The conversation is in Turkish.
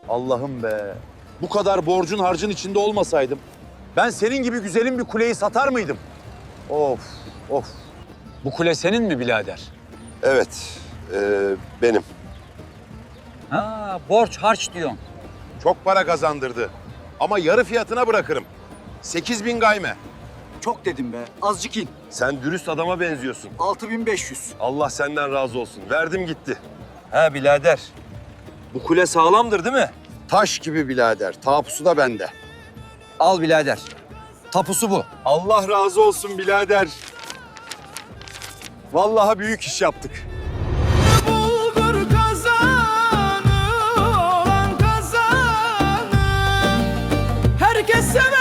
Allah'ım be. Bu kadar borcun harcın içinde olmasaydım ben senin gibi güzelim bir kuleyi satar mıydım? Of, of. Bu kule senin mi birader? Evet, benim. Ha, borç harç diyorsun. Çok para kazandırdı. Ama yarı fiyatına bırakırım. 8.000 gayme. Çok dedim be. Azıcık in. Sen dürüst adama benziyorsun. 6500. Allah senden razı olsun. Verdim gitti. Ha birader. Bu kule sağlamdır değil mi? Taş gibi birader. Tapusu da bende. Al birader. Tapusu bu. Allah razı olsun birader. Vallahi büyük iş yaptık. Bulgur kazanı olan kazanı herkes sever.